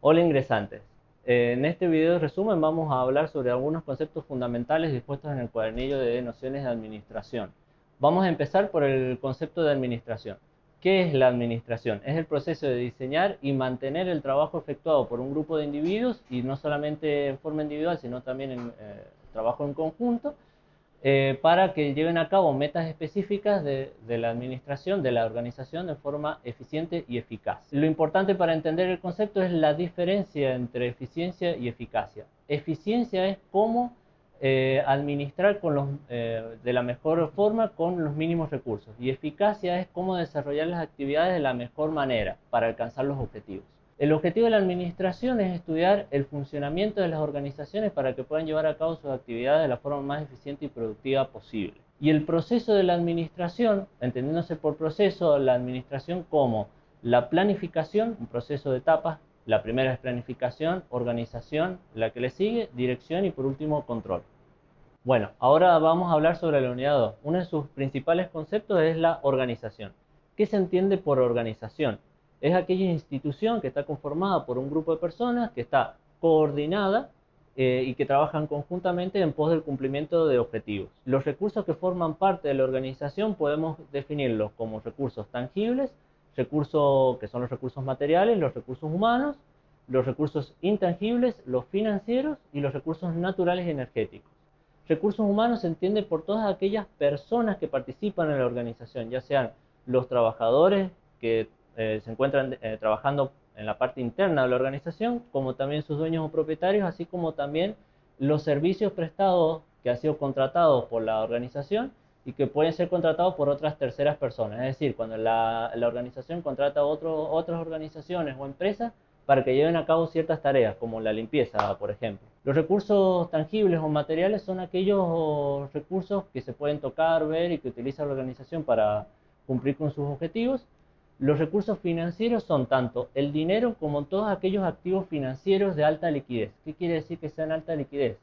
Hola ingresantes. En este video de resumen vamos a hablar sobre algunos conceptos fundamentales dispuestos en el cuadernillo de nociones de administración. Vamos a empezar por el concepto de administración. ¿Qué es la administración? Es el proceso de diseñar y mantener el trabajo efectuado por un grupo de individuos, y no solamente en forma individual, sino también en trabajo en conjunto, para que lleven a cabo metas específicas de la administración, de la organización, de forma eficiente y eficaz. Lo importante para entender el concepto es la diferencia entre eficiencia y eficacia. Eficiencia es cómo administrar de la mejor forma con los mínimos recursos, y eficacia es cómo desarrollar las actividades de la mejor manera para alcanzar los objetivos. El objetivo de la administración es estudiar el funcionamiento de las organizaciones para que puedan llevar a cabo sus actividades de la forma más eficiente y productiva posible. Y el proceso de la administración, entendiéndose por proceso, la administración como la planificación, un proceso de etapas. La primera es planificación, organización, la que le sigue, dirección y por último control. Bueno, ahora vamos a hablar sobre la unidad 2. Uno de sus principales conceptos es la organización. ¿Qué se entiende por organización? Es aquella institución que está conformada por un grupo de personas que está coordinada y que trabajan conjuntamente en pos del cumplimiento de objetivos. Los recursos que forman parte de la organización podemos definirlos como recursos tangibles, recursos que son los recursos materiales, los recursos humanos, los recursos intangibles, los financieros y los recursos naturales y energéticos. Recursos humanos se entiende por todas aquellas personas que participan en la organización, ya sean los trabajadores que se encuentran trabajando en la parte interna de la organización, como también sus dueños o propietarios, así como también los servicios prestados que han sido contratados por la organización y que pueden ser contratados por otras terceras personas. Es decir, cuando la organización contrata a otras organizaciones o empresas para que lleven a cabo ciertas tareas, como la limpieza, por ejemplo. Los recursos tangibles o materiales son aquellos recursos que se pueden tocar, ver y que utiliza la organización para cumplir con sus objetivos. Los recursos financieros son tanto el dinero como todos aquellos activos financieros de alta liquidez. ¿Qué quiere decir que sean alta liquidez?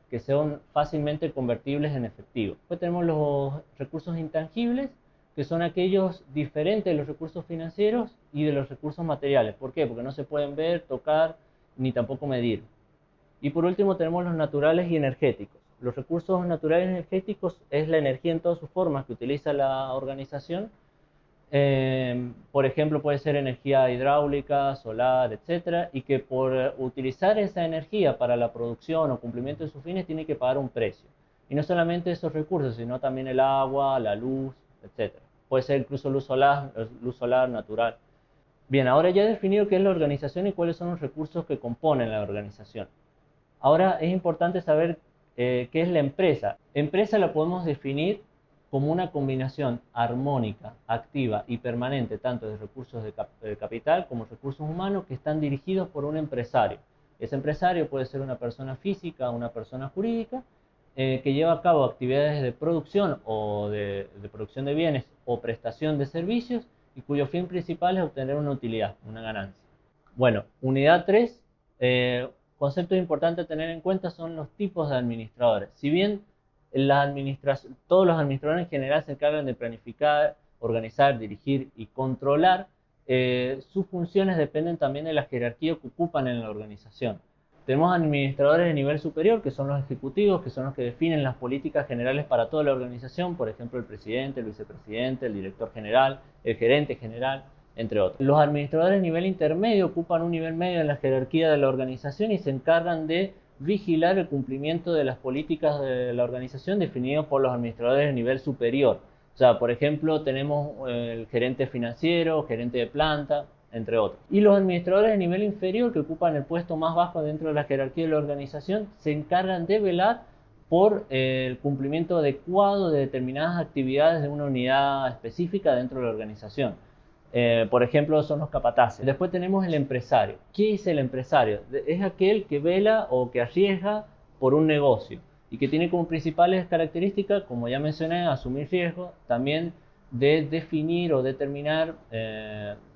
Que sean fácilmente convertibles en efectivo. Después tenemos los recursos intangibles, que son aquellos diferentes de los recursos financieros y de los recursos materiales. ¿Por qué? Porque no se pueden ver, tocar, ni tampoco medir. Y por último tenemos los naturales y energéticos. Los recursos naturales y energéticos es la energía en todas sus formas que utiliza la organización. Por ejemplo, puede ser energía hidráulica, solar, etcétera, y que por utilizar esa energía para la producción o cumplimiento de sus fines tiene que pagar un precio. Y no solamente esos recursos, sino también el agua, la luz, etcétera. Puede ser incluso luz solar natural. Bien, ahora ya he definido qué es la organización y cuáles son los recursos que componen la organización. Ahora es importante saber qué es la empresa. Empresa la podemos definir como una combinación armónica, activa y permanente, tanto de recursos de capital como recursos humanos, que están dirigidos por un empresario. Ese empresario puede ser una persona física, una persona jurídica, que lleva a cabo actividades de producción o de producción de bienes o prestación de servicios, y cuyo fin principal es obtener una utilidad, una ganancia. Bueno, unidad 3, conceptos importantes a tener en cuenta son los tipos de administradores. Si bien todos los administradores en general se encargan de planificar, organizar, dirigir y controlar, sus funciones dependen también de la jerarquía que ocupan en la organización. Tenemos administradores de nivel superior, que son los ejecutivos, que son los que definen las políticas generales para toda la organización, por ejemplo, el presidente, el vicepresidente, el director general, el gerente general, entre otros. Los administradores de nivel intermedio ocupan un nivel medio en la jerarquía de la organización y se encargan de vigilar el cumplimiento de las políticas de la organización definidas por los administradores de nivel superior. O sea, por ejemplo, tenemos el gerente financiero, gerente de planta, entre otros. Y los administradores de nivel inferior, que ocupan el puesto más bajo dentro de la jerarquía de la organización, se encargan de velar por el cumplimiento adecuado de determinadas actividades de una unidad específica dentro de la organización. Por ejemplo, son los capataces. Después tenemos el empresario. ¿Qué es el empresario? Es aquel que vela o que arriesga por un negocio y que tiene como principales características, como ya mencioné, asumir riesgos, también de definir o determinar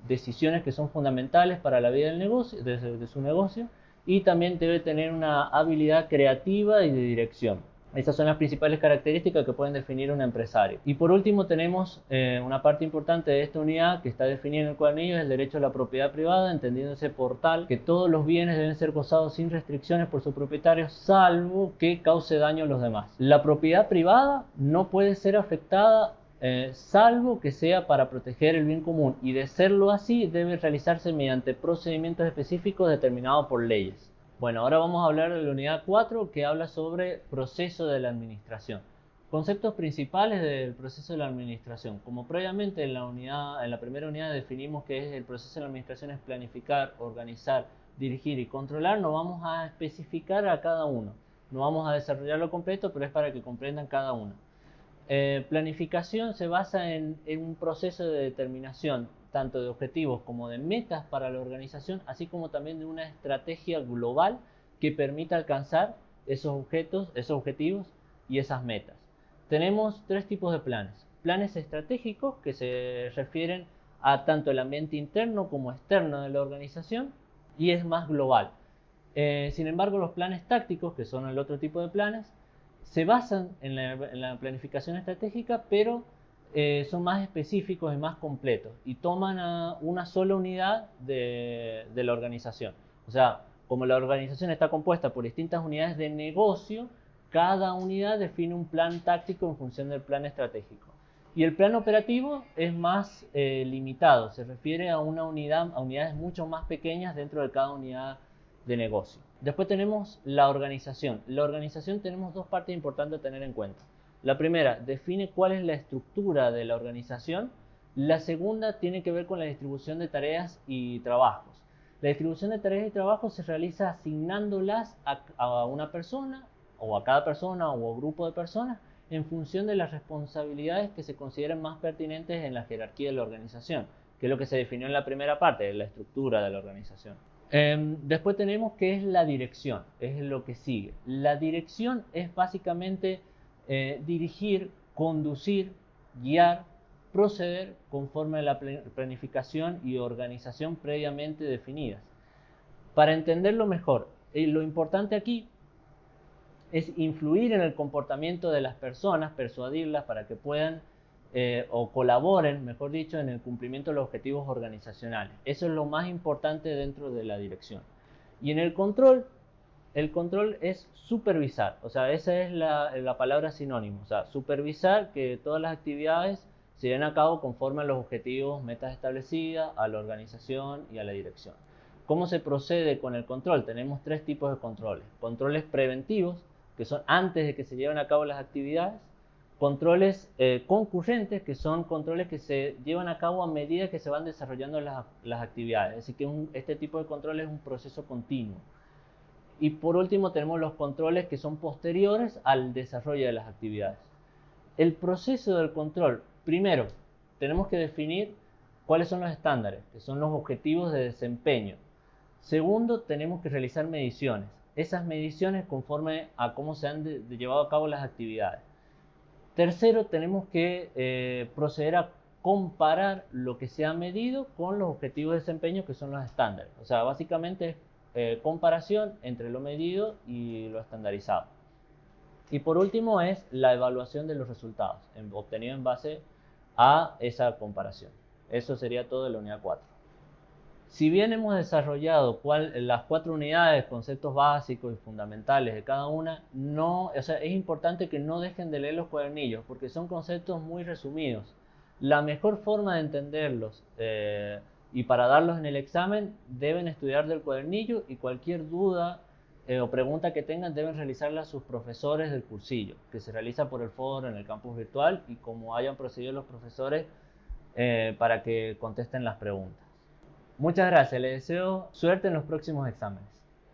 decisiones que son fundamentales para la vida del negocio, de su negocio, y también debe tener una habilidad creativa y de dirección. Esas son las principales características que pueden definir un empresario. Y por último tenemos una parte importante de esta unidad que está definida en el cuadernillo, es el derecho a la propiedad privada, entendiéndose por tal que todos los bienes deben ser gozados sin restricciones por sus propietarios, salvo que cause daño a los demás. La propiedad privada no puede ser afectada salvo que sea para proteger el bien común, y de serlo así debe realizarse mediante procedimientos específicos determinados por leyes. Bueno, ahora vamos a hablar de la unidad 4, que habla sobre proceso de la administración. Conceptos principales del proceso de la administración. Como previamente en la primera unidad definimos que es el proceso de la administración es planificar, organizar, dirigir y controlar, no vamos a especificar a cada uno. No vamos a desarrollarlo completo, pero es para que comprendan cada uno. Planificación se basa en un proceso de determinación tanto de objetivos como de metas para la organización, así como también de una estrategia global que permita alcanzar esos objetivos y esas metas. Tenemos tres tipos de planes. Planes estratégicos, que se refieren a tanto el ambiente interno como externo de la organización y es más global. Sin embargo, los planes tácticos, que son el otro tipo de planes, se basan en la planificación estratégica, pero son más específicos y más completos y toman a una sola unidad de la organización. O sea, como la organización está compuesta por distintas unidades de negocio, cada unidad define un plan táctico en función del plan estratégico. Y el plan operativo es más limitado, se refiere a una unidad, a unidades mucho más pequeñas dentro de cada unidad de negocio. Después tenemos la organización. La organización tenemos dos partes importantes a tener en cuenta. La primera define cuál es la estructura de la organización. La segunda tiene que ver con la distribución de tareas y trabajos. La distribución de tareas y trabajos se realiza asignándolas a una persona o a cada persona o grupo de personas en función de las responsabilidades que se consideren más pertinentes en la jerarquía de la organización, que es lo que se definió en la primera parte, de la estructura de la organización. Después tenemos que es la dirección, es lo que sigue. La dirección es básicamente dirigir, conducir, guiar, proceder conforme a la planificación y organización previamente definidas. Para entenderlo mejor, lo importante aquí es influir en el comportamiento de las personas, persuadirlas para que puedan o colaboren, mejor dicho, en el cumplimiento de los objetivos organizacionales. Eso es lo más importante dentro de la dirección. Y en el control es supervisar, o sea, esa es la palabra sinónimo, o sea, supervisar que todas las actividades se lleven a cabo conforme a los objetivos, metas establecidas, a la organización y a la dirección. ¿Cómo se procede con el control? Tenemos tres tipos de controles. Controles preventivos, que son antes de que se lleven a cabo las actividades. Controles concurrentes, que son controles que se llevan a cabo a medida que se van desarrollando las actividades. Así que este tipo de control es un proceso continuo. Y por último tenemos los controles que son posteriores al desarrollo de las actividades. El proceso del control, primero, tenemos que definir cuáles son los estándares, que son los objetivos de desempeño. Segundo, tenemos que realizar mediciones. Esas mediciones conforme a cómo se han llevado a cabo las actividades. Tercero, tenemos que proceder a comparar lo que se ha medido con los objetivos de desempeño, que son los estándares. O sea, básicamente es comparación entre lo medido y lo estandarizado. Y por último es la evaluación de los resultados obtenidos en base a esa comparación. Eso sería todo de la unidad 4. Si bien hemos desarrollado las 4 unidades, conceptos básicos y fundamentales de cada una, es importante que no dejen de leer los cuadernillos porque son conceptos muy resumidos. La mejor forma de entenderlos y para darlos en el examen deben estudiar del cuadernillo, y cualquier duda o pregunta que tengan deben realizarla a sus profesores del cursillo, que se realiza por el foro en el campus virtual, y como hayan procedido los profesores para que contesten las preguntas. Muchas gracias, les deseo suerte en los próximos exámenes.